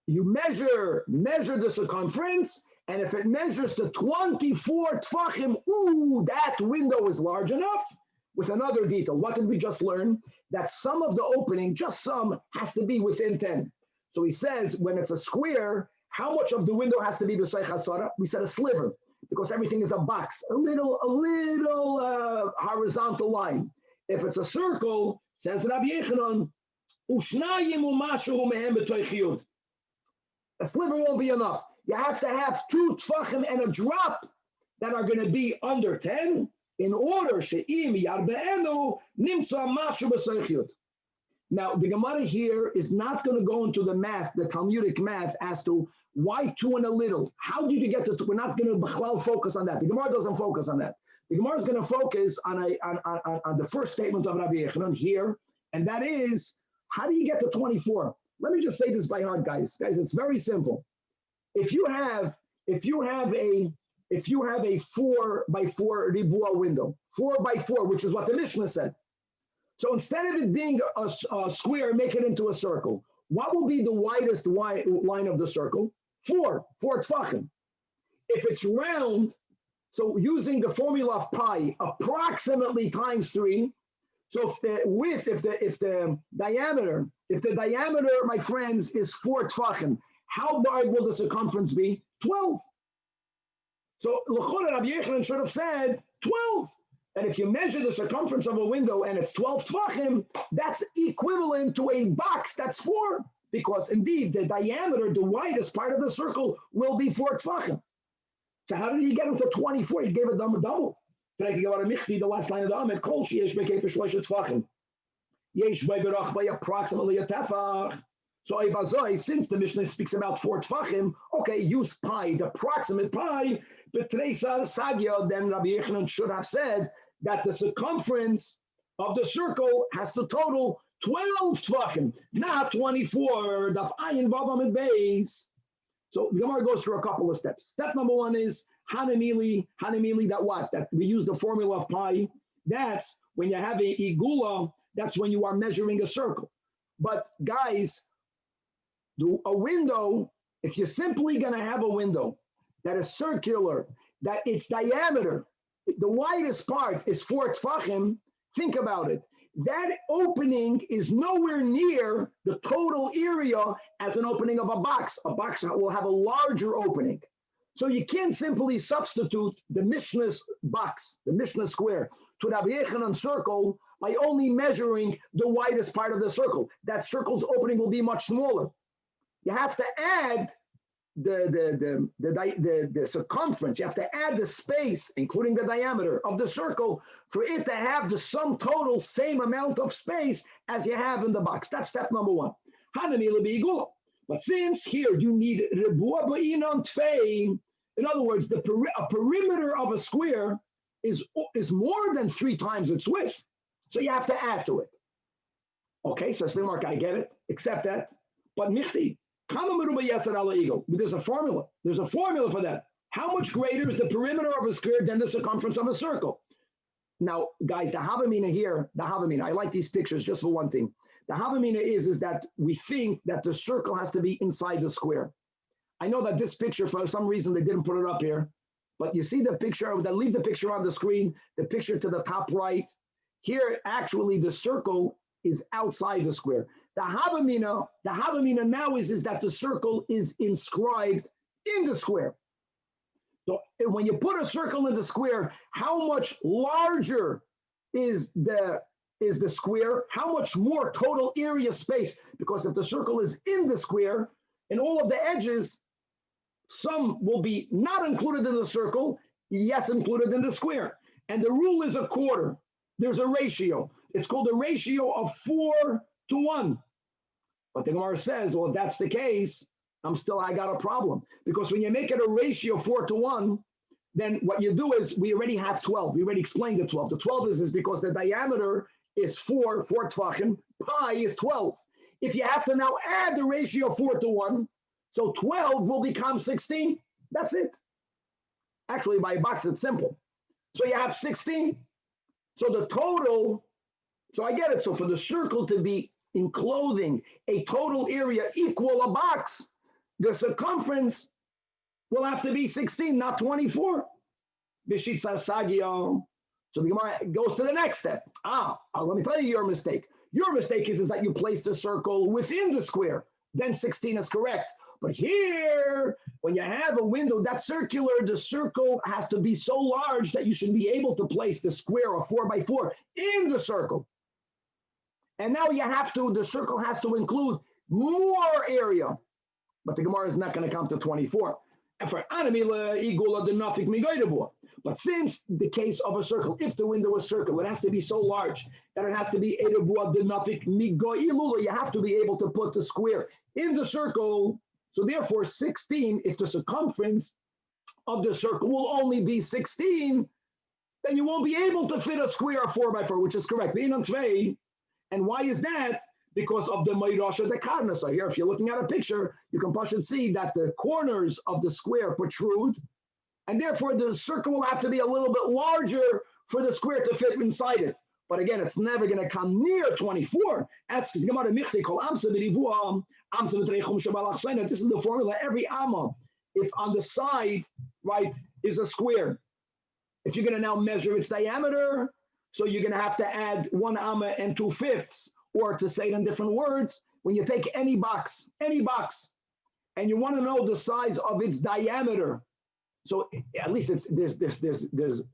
You measure the circumference, and if it measures to 24 tfachim, ooh, that window is large enough. With another detail, what did we just learn? That some of the opening, just some, has to be within 10. So he says when it's a square, how much of the window has to be b'sayich hasara? We said a sliver, because everything is a box, a little horizontal line. If it's a circle, says Rabbi Yechanan, a sliver won't be enough. You have to have 2 tfachim and a drop that are going to be under 10 in order she'im yarbe'enu nimtza mashu b'seichut. Now, the Gemara here is not going to go into the math, the Talmudic math, as to why 2 and a little. How did you get to 2? We're not going to focus on that. The Gemara doesn't focus on that. The Gemara is going to focus on the first statement of Rabbi Yechanan here, and that is, how do you get to 24? Let me just say this by heart, guys. Guys, it's very simple. If you have a 4x4 ribua window, 4x4, which is what the Mishnah said. So instead of it being a square, make it into a circle. What will be the widest line of the circle? 4 tfachim. If it's round, so using the formula of pi, approximately times 3. So if the diameter, my friends, is 4 tfachim, how wide will the circumference be? 12. So l'chora Rabbi Yechanan should have said 12. And if you measure the circumference of a window and it's 12 tfachim, that's equivalent to a box that's 4. Because indeed, the diameter, the widest part of the circle, will be 4 tfachim. So how did he get him to 24? He gave a double. The last line of the Amid, Kol sheyesh b'kefer shloisha tfachim. Yesh b'berach by approximately a tefach. So since the Mishnah speaks about 4 tfachim, okay, use pi, the approximate pi, but today's sagya, then Rabbi Yechanan should have said that the circumference of the circle has to total 12 tfachim, not 24. Daf ayin vav amid beis. So the Gemara goes through a couple of steps. Step number 1 is hanamili, that what? That we use the formula of pi. That's when you have a igula, that's when you are measuring a circle. But guys, a window, if you're simply going to have a window that is circular, that its diameter, the widest part is 4 tfachim, think about it. That opening is nowhere near the total area as an opening of a box. A box will have a larger opening. So you can't simply substitute the Mishnah's box, the Mishnah square, to Rabbi Yechanan circle by only measuring the widest part of the circle. That circle's opening will be much smaller. You have to add the circumference. You have to add the space, including the diameter of the circle, for it to have the sum total same amount of space as you have in the box. That's step number 1. But since here you need ribua b'inon tfei, in other words, a perimeter of a square is more than 3 times its width. So you have to add to it. Okay, so Mark, I get it, accept that. But michti, there's a formula. There's a formula for that. How much greater is the perimeter of a square than the circumference of a circle? Now, guys, the Havamina here, I like these pictures just for one thing. The Havamina is that we think that the circle has to be inside the square. I know that this picture, for some reason, they didn't put it up here, but you see the picture, leave the picture on the screen, the picture to the top right. Here, actually, the circle is outside the square. The Havamina now is that the circle is inscribed in the square. So when you put a circle in the square, how much larger is the square? How much more total area space? Because if the circle is in the square and all of the edges, some will be not included in the circle, yes, included in the square. And the rule is a quarter. There's a ratio. It's called a ratio of 4 to 1. But the Gemara says, well, if that's the case, I got a problem. Because when you make it a ratio 4 to 1, then what you do is we already have 12. We already explained the 12. The 12 is because the diameter is 4 tfachim, pi is 12. If you have to now add the ratio 4 to 1, so 12 will become 16. That's it. Actually, by a box, it's simple. So you have 16. So the total, so I get it. So for the circle to be enclosing a total area equal a box, the circumference will have to be 16, not 24. B'shitzar sagio. So the Gemara goes to the next step. Let me tell you your mistake. Your mistake is that you placed a circle within the square. Then 16 is correct. But here, when you have a window that's circular, the circle has to be so large that you should be able to place the square of 4 by 4 in the circle. And now the circle has to include more area. But the Gemara is not going to come to 24. For animila igula the nafik migoidabua. But since the case of a circle, if the window is circle, it has to be so large that it has to be edabua the nafik migoilula. You have to be able to put the square in the circle. So therefore, 16, if the circumference of the circle will only be 16, then you won't be able to fit a square of 4 by 4, which is correct. And why is that? Because of the Midrash of the Karna. So here, if you're looking at a picture, you can see that the corners of the square protrude, and therefore the circle will have to be a little bit larger for the square to fit inside it. But again, it's never going to come near 24. This is the formula. Every amma, if on the side, right, is a square, if you're going to now measure its diameter, so you're going to have to add 1 amma and 2/5. Or to say it in different words, when you take any box, and you want to know the size of its diameter, so at least there's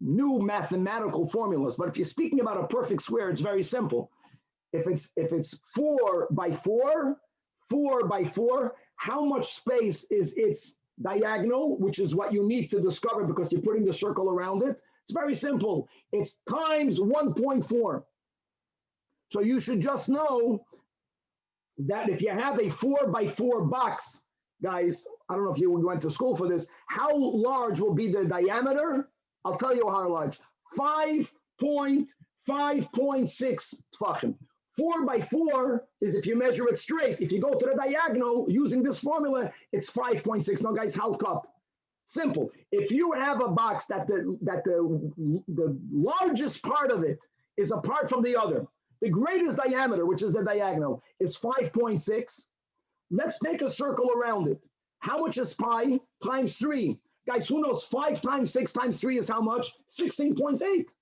new mathematical formulas. But if you're speaking about a perfect square, it's very simple. If it's 4 by 4, how much space is its diagonal, which is what you need to discover because you're putting the circle around it? It's very simple. It's times 1.4. So you should just know that if you have a 4 by 4 box, guys, I don't know if you went to school for this, how large will be the diameter? I'll tell you how large. 5.6 tfachim. 4 by 4 is if you measure it straight. If you go to the diagonal using this formula, it's 5.6. Now, guys, halk up. Simple. If you have a box that the largest part of it is apart from the other, the greatest diameter, which is the diagonal, is 5.6. Let's make a circle around it. How much is pi? Times 3. Guys, who knows? 5 times 6 times 3 is how much? 16.8.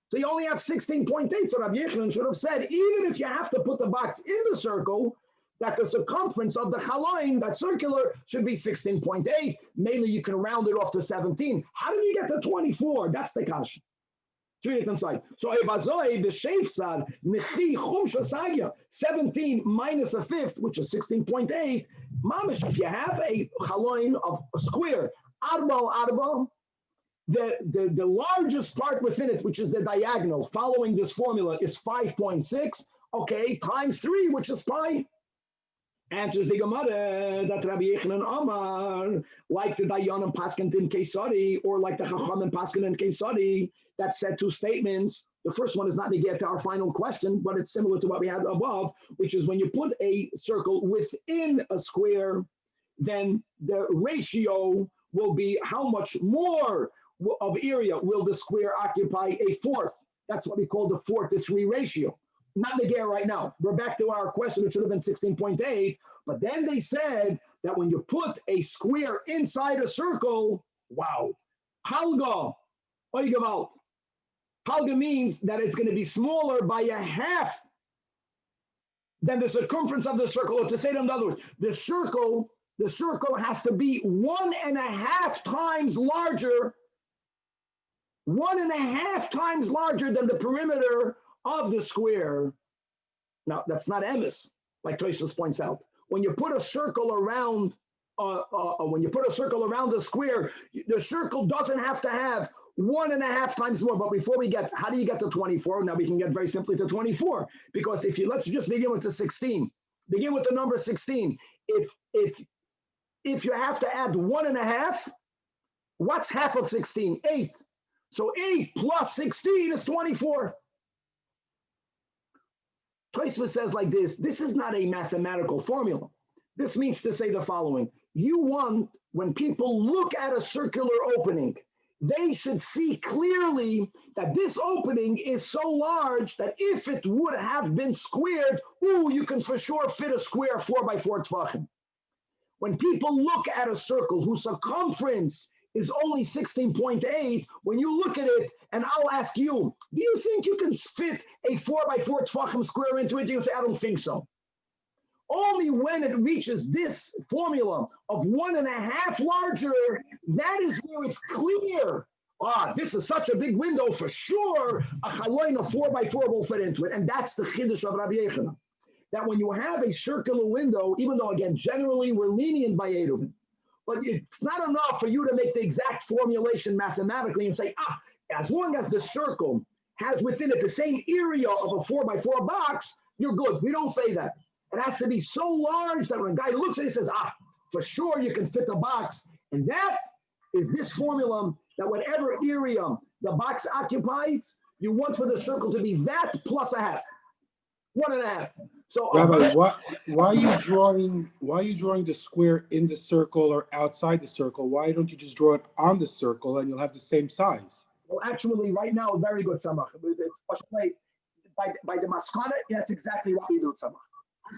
So you only have 16.8. So Rabbi Yochanan should have said, even if you have to put the box in the circle, that the circumference of the chaloin, that circular, should be 16.8. Mainly you can round it off to 17. How did you get to 24? That's the kasha. Read it inside. So 17 minus 1/5, which is 16.8. Mamish, if you have a chaloin of a square, arba, the largest part within it, which is the diagonal, following this formula, is 5.6. Okay, times 3, which is pi. Answers the Gemara that Rabbi Yochanan Amar, like the Dayan and Paskin in Kesari, or like the Chacham and Paskin in Kesari, that said 2 statements. The first one is not to get to our final question, but it's similar to what we had above, which is when you put a circle within a square, then the ratio will be how much more of area will the square occupy a fourth. That's what we call the 4:3 ratio. Not the gear right now. We're back to our question. It should have been 16.8. But then they said that when you put a square inside a circle, wow, halga, oigavalt. Halga means that it's going to be smaller by a half than the circumference of the circle. Or to say it in other words, the circle has to be 1.5 times larger, 1.5 times larger than the perimeter of the square. Now, that's not emes, like Tosfos points out. When you put a circle around, the square, the circle doesn't have to have 1.5 times more. But before we get, how do you get to 24? Now we can get very simply to 24, because let's just begin with the 16. Begin with the number 16. If you have to add 1.5, what's half of 16? 8. So 8 plus 16 is 24. Tosfos says like this: this is not a mathematical formula. This means to say the following: you want, when people look at a circular opening, they should see clearly that this opening is so large that if it would have been squared, you can for sure fit a square 4 by 4 tefachim. When people look at a circle whose circumference is only 16.8, when you look at it, and I'll ask you, do you think you can fit a 4 by 4 tefachim square into it? You say, I don't think so. Only when it reaches this formula of 1.5 larger, that is where it's clear. This is such a big window, for sure, a chaloin of 4 by 4 will fit into it. And that's the chiddush of Rabbi Yochanan. That when you have a circular window, even though, again, generally we're lenient by ERUVIN, But it's not enough for you to make the exact formulation mathematically and say, as long as the circle has within it the same area of a 4x4 box, you're good. We don't say that. It has to be so large that when a guy looks at it, he says, for sure you can fit the box. And that is this formula that whatever area the box occupies, you want for the circle to be that plus a half, 1.5. So Rabbi, why are you drawing the square in the circle or outside the circle? Why don't you just draw it on the circle and you'll have the same size? Well, actually, right now, very good, Samach. It's by the maskana, that's exactly what we do, Samach.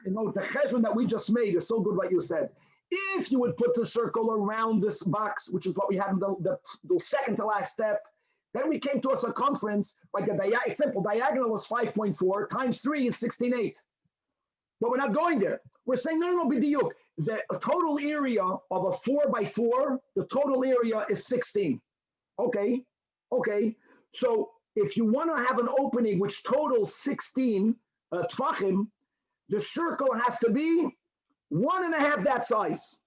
You know, the cheshbon that we just made is so good what you said. If you would put the circle around this box, which is what we had in the second to last step, then we came to a circumference, like it's simple, diagonal is 5.4, times 3 is 16.8. But we're not going there. We're saying, no, b'diuk. The total area of a 4x4, the total area is 16. Okay. So if you want to have an opening which totals 16 tfachim, the circle has to be 1.5 that size.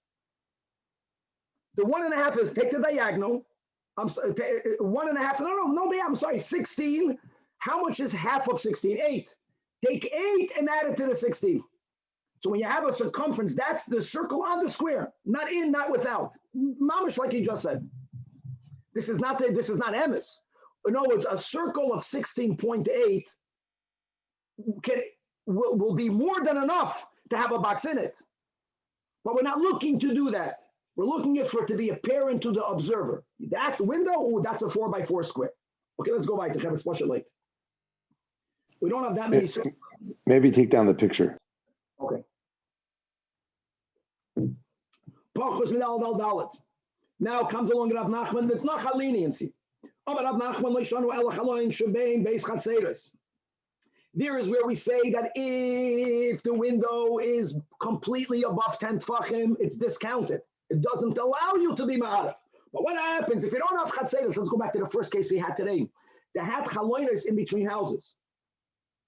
The 1.5 is take the diagonal. 1.5. No, I'm sorry. 16. How much is half of 16? 8. Take 8 and add it to the 16. So when you have a circumference, that's the circle on the square, not in, not without. Mamish, like you just said. This is not emes. In other words, a circle of 16.8 will be more than enough to have a box in it. But we're not looking to do that. We're looking for it to be apparent to the observer. That window, that's a 4x4 square. Okay, let's go back to Chavis. Watch it late. We don't have that many circles. Maybe take down the picture. Okay. Now comes along Rav Nachman with Nachal leniency. There is where we say that if the window is completely above 10 tfachim, it's discounted. It doesn't allow you to be ma'arif. But what happens if you don't have chatzeros? Let's go back to the first case we had today. They had chaloinos in between houses.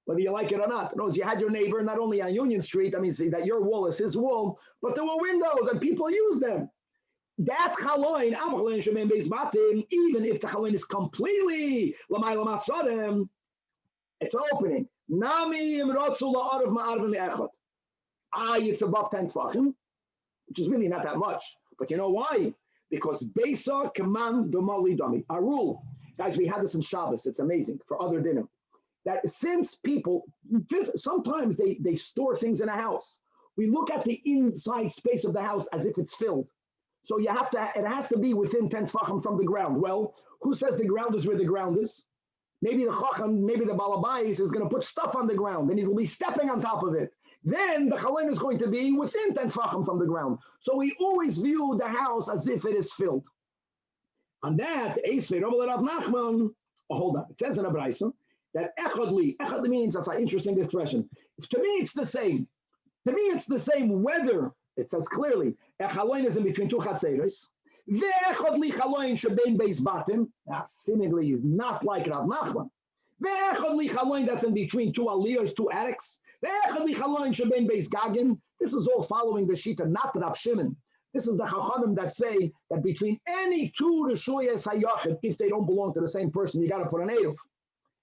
Whether you like it or not. Notice you had your neighbor not only on Union Street, see that your wall is his wall, but there were windows and people use them. That chaloin, even if the chaloin is completely it's opening. It's above 10 tfachim, which is really not that much. But you know why? Because Beisa Kaman Domali Dami. Our rule, guys, we had this in Shabbos. It's amazing for other dinner. That since people, sometimes they store things in a house. We look at the inside space of the house as if it's filled. So it has to be within 10 tfachim from the ground. Well, who says the ground is where the ground is? Maybe the chacham, maybe the balabais is going to put stuff on the ground and he will be stepping on top of it. Then the chalain is going to be within 10 tfachim from the ground. So we always view the house as if it is filled. On that, hold on. It says in a brayso that echadli means, that's an interesting expression. To me, it's the same. To me, it's the same whether, it says clearly, echaloin is in between two chatzeros. Ve'echadli chaloin shebein beis batim. Seemingly is not like Rav Nachman. Ve'echadli chaloin that's in between two aliyahs, two attics. Ve'echadli chaloin shebein beis gagin. This is all following the shita, not Rav Shimon. This is the chachamim that say that between any two reshuyas hayachid, if they don't belong to the same person, you got to put an eruv.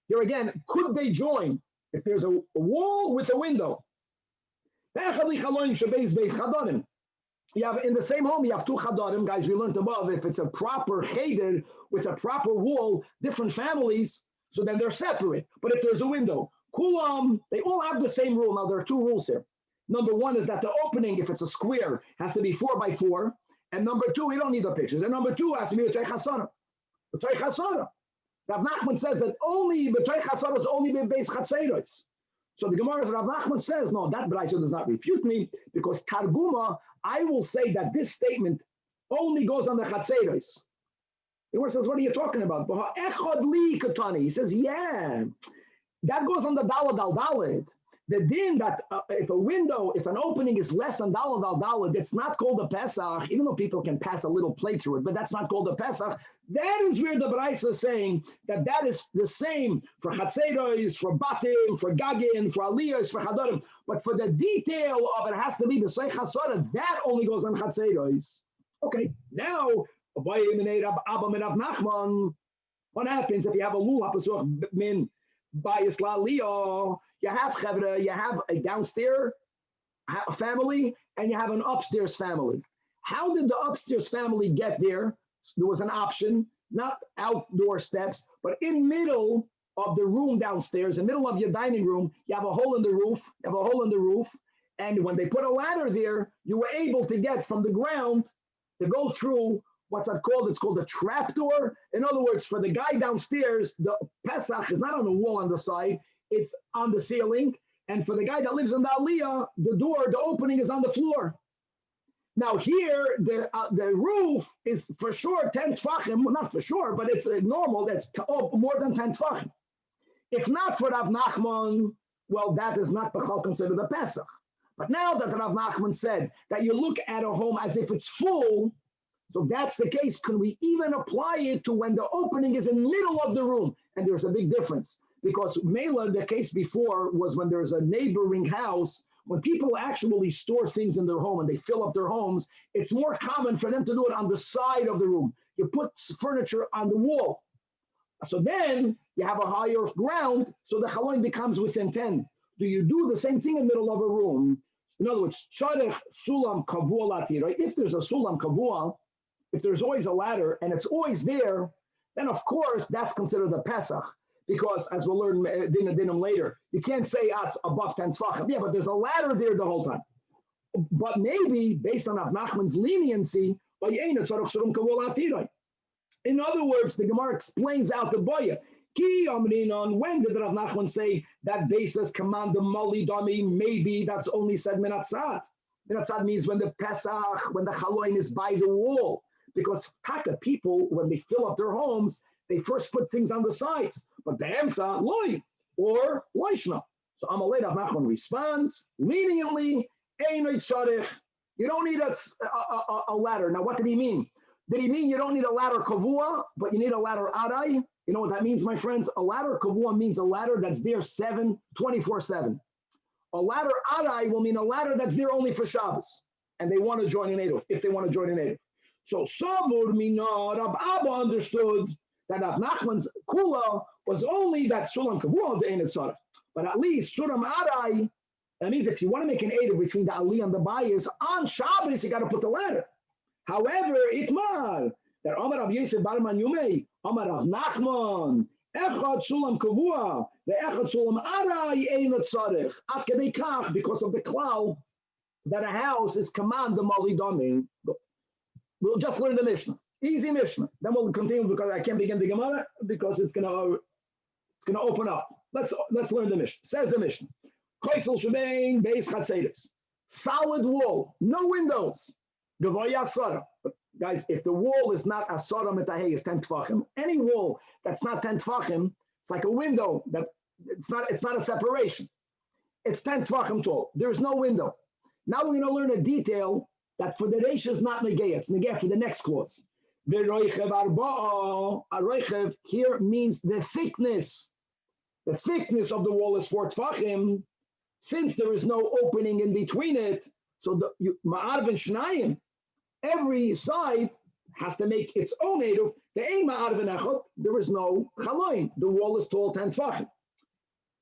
Here again, could they join if there's a wall with a window? You have in the same home, you have two chadarim, guys. We learned above, if it's a proper cheder with a proper wall, different families, so then they're separate. But if there's a window, kulam, they all have the same rule. Now there are two rules here. Number one is that the opening, if it's a square, has to be 4x4. And number two, we don't need the pictures. And number two has to be a Hassan. Rav Nachman says that only b'toich chasara is only b'beis chatzeros. So the Gemara Rav Nachman says, no, that brayso does not refute me, because Targuma, I will say that this statement only goes on the chatzeros. The Gemara says, what are you talking about? He says, yeah, that goes on the dalad al dalad. The din that if an opening is less than dalad al dalad, it's not called a Pesach, even though people can pass a little plate through it, but that's not called a Pesach. That is where the Brayso is saying that is the same for Chatzeros, for Batim, for Gagin, for Aliyahs, for Chadarim. But for the detail of it has to be B'Sei Chasara, that only goes on Chatzeros. Okay, now, what happens if you have a lulav pasuch min bayis la'aliyah? You have a downstairs family and you have an upstairs family. How did the upstairs family get there? There was an option, not outdoor steps, but in middle of the room downstairs, in the middle of your dining room, you have a hole in the roof. You have a hole in the roof, and when they put a ladder there, you were able to get from the ground to go through what's that called? It's called a trapdoor. In other words, for the guy downstairs, the Pesach is not on the wall on the side, it's on the ceiling. And for the guy that lives in the Aliyah, the opening is on the floor. Now here, the roof is for sure 10 tefachim, well, not for sure, but it's normal, that's more than 10 tefachim. If not for Rav Nachman, well, that is not considered a Pesach. But now that Rav Nachman said that you look at a home as if it's full, so if that's the case, can we even apply it to when the opening is in the middle of the room? And there's a big difference, because Mela, the case before was when there's a neighboring house, when people actually store things in their home and they fill up their homes, it's more common for them to do it on the side of the room. You put furniture on the wall. So then you have a higher ground, so the chaloin becomes within 10. Do you do the same thing in the middle of a room? In other words, sulam kavua lati, right? If there's a sulam kavua, if there's always a ladder and it's always there, then of course that's considered a Pesach. Because as we'll learn dinim later, you can't say it's above 10 tefachim. Yeah, but there's a ladder there the whole time. But maybe based on Rav Nachman's leniency, in other words, the Gemara explains out the boya. When did Rav Nachman say that basis command the mali dami? Maybe that's only said minatzad. Minatzad means when the Pesach, when the chaloin is by the wall. Because taka people, when they fill up their homes, they first put things on the sides. But the emsa loy or loishna. So Amalei Rav Nachman responds leniently. You don't need a ladder. Now, what did he mean? Did he mean you don't need a ladder kavua, but you need a ladder adai? You know what that means, my friends? A ladder kavua means a ladder that's there 24/7. A ladder adai will mean a ladder that's there only for Shabbos, and they want to join an Eruv, if they want to join an Eruv. So Samur Mina Rab Abba understood that Rav Nachman's kula was only that sulam kavua the Ein Tzara. But at least sulam adai, that means if you want to make an Eruv between the Aliyah and the Bayis, on Shabbos you got to put the ladder. However, itmar that Amar Rav Yosef Bar Yumei, Amar Rav Nachman, echad sulam kavua, the echad sulam adai ein tzarich. Ad kedei kach, because of the cloud that a house is command the mali dami. We'll just learn the Mishnah, easy Mishnah. Then we'll continue because I can't begin the Gemara because it's gonna open up. Let's learn the Mishnah. Says the Mishnah, Koisel shebein beis chatzeres, solid wall, no windows. But guys, if the wall is not asara metahei, it's 10 tefachim. Any wall that's not 10 tefachim, it's like a window that it's not a separation. It's 10 tefachim tall. There's no window. Now we're going to learn a detail that for the reisha is not negei. It's negei for the next clause. The roichev arba'a, a roichev here means the thickness. The thickness of the wall is 4 tefachim. Since there is no opening in between it, so the ma'arvin shnayim, every side has to make its own eruv. The ein ma'arvin echad, there is no chaloin. The wall is tall 10 tefachim.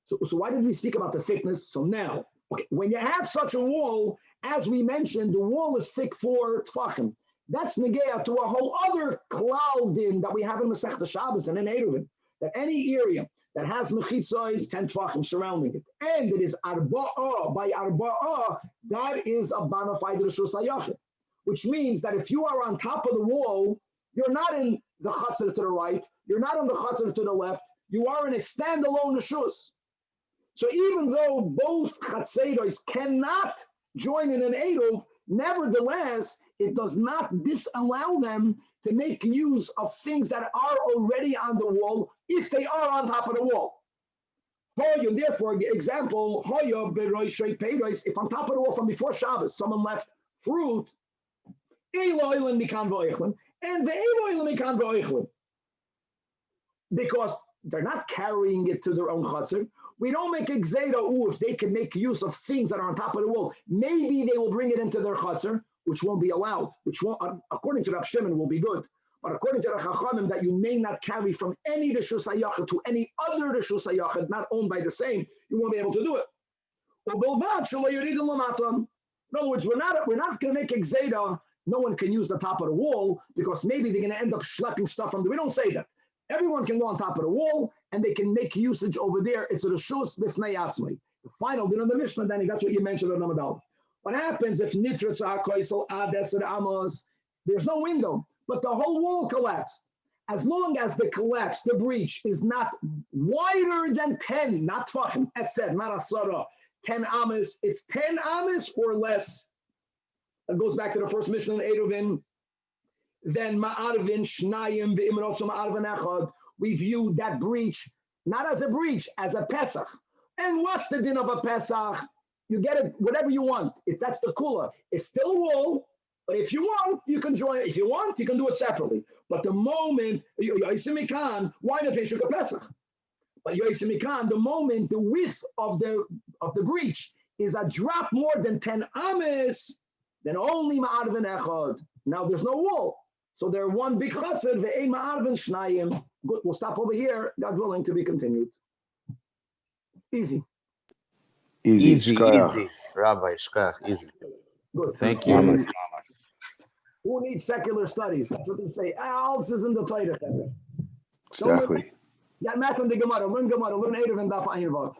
So why did we speak about the thickness? So now, okay, when you have such a wall, as we mentioned, the wall is thick 4 tefachim. That's negea to a whole other cloudin that we have in Masechta Shabbos and in ERUVIN, that any area that has mechitzos 10 tefachim surrounding it, and it is arba'ah by arba'ah, that is a bona fide reshus hayachid, which means that if you are on top of the wall, you're not in the chatzar to the right, you're not on the chatzar to the left, you are in a standalone reshus. So even though both chatzeros cannot join in an eruv, nevertheless, it does not disallow them to make use of things that are already on the wall if they are on top of the wall. Therefore, example, if on top of the wall from before Shabbos, someone left fruit, and because they're not carrying it to their own chatzar, we don't make exeda if they can make use of things that are on top of the wall. Maybe they will bring it into their chatzar. which won't be allowed, which won't, according to Rav Shimon, will be good. But according to the Chachamim, that you may not carry from any Reshus HaYachid to any other Reshus HaYachid, not owned by the same, you won't be able to do it. In other words, we're not going to make Exeda. No one can use the top of the wall because maybe they're going to end up schlepping stuff from there. We don't say that. Everyone can go on top of the wall and they can make usage over there. It's a Reshus B'fnei Atzmai. The final din of the Mishnah, Danny, that's what you mentioned in Namadal. What happens if Nitritz HaKoisel Ades Amos, there's no window, but the whole wall collapsed. As long as the collapse, the breach, is not wider than 10, not Tvachim, Esed, not Asara, 10 Amas, it's 10 Amas or less. That goes back to the first Mishnah in ERUVIN. Then Ma'arvin, Shnayim, V'imrotzum Ma'arvin Echad. We view that breach not as a breach, as a Pesach. And what's the din of a Pesach? You get it, whatever you want. If that's the kula, it's still a wall. But if you want, you can join it. If you want, you can do it separately. But the moment, Yoisimikan, why not finish a Pesach? But Yoisimikan, the moment the width of the breach is a drop more than 10 ames, then only Ma'arvin Echad. Now there's no wall. So they're one big chatzir, ve'ein Ma'arvin Shnayim. Good, we'll stop over here. God willing, to be continued. Easy. Easy. Rabbi, shkach, easy. Good. Thank you. Who needs secular studies? That's what they say. Else is in the Torah. Exactly. Yeah, math and the Gemara. Learn Gemara. Learn ERUVIN Daf Ayin Vav.